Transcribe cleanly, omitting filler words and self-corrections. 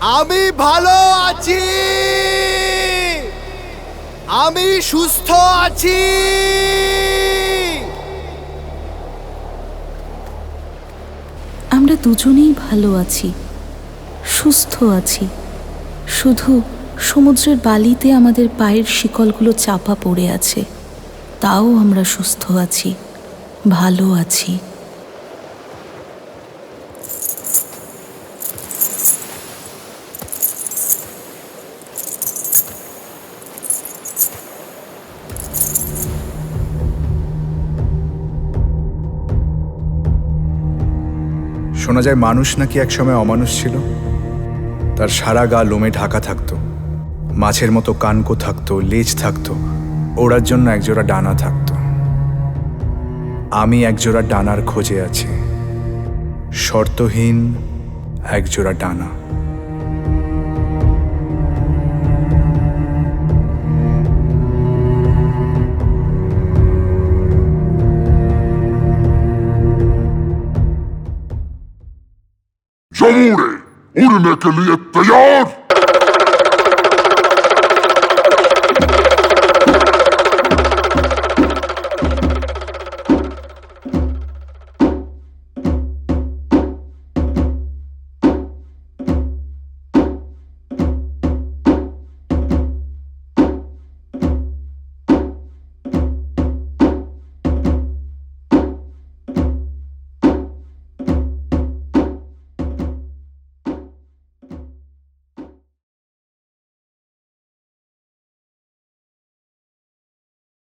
আমি ভালো আছি, আমি সুস্থ আছি। আমরা দুজনেই ভালো আছি, সুস্থ আছি। শুধু সমুদ্রের বালিতে আমাদের পায়ের শিকলগুলো চাপা পড়ে আছে। তাও আমরা সুস্থ আছি, ভালো আছি। শোনা যায় মানুষ নাকি একসময় অমানুষ ছিল। তার সারা গা লোমে ঢাকা থাকতো, মাছের মতো কানকো থাকতো, লেজ থাকতো, ওড়ার জন্য একজোড়া ডানা থাকতো। আমি একজোড়া ডানার খোঁজে আছি, শর্তহীন একজোড়া ডানা। जमूरे उड़ने के लिए तैयार।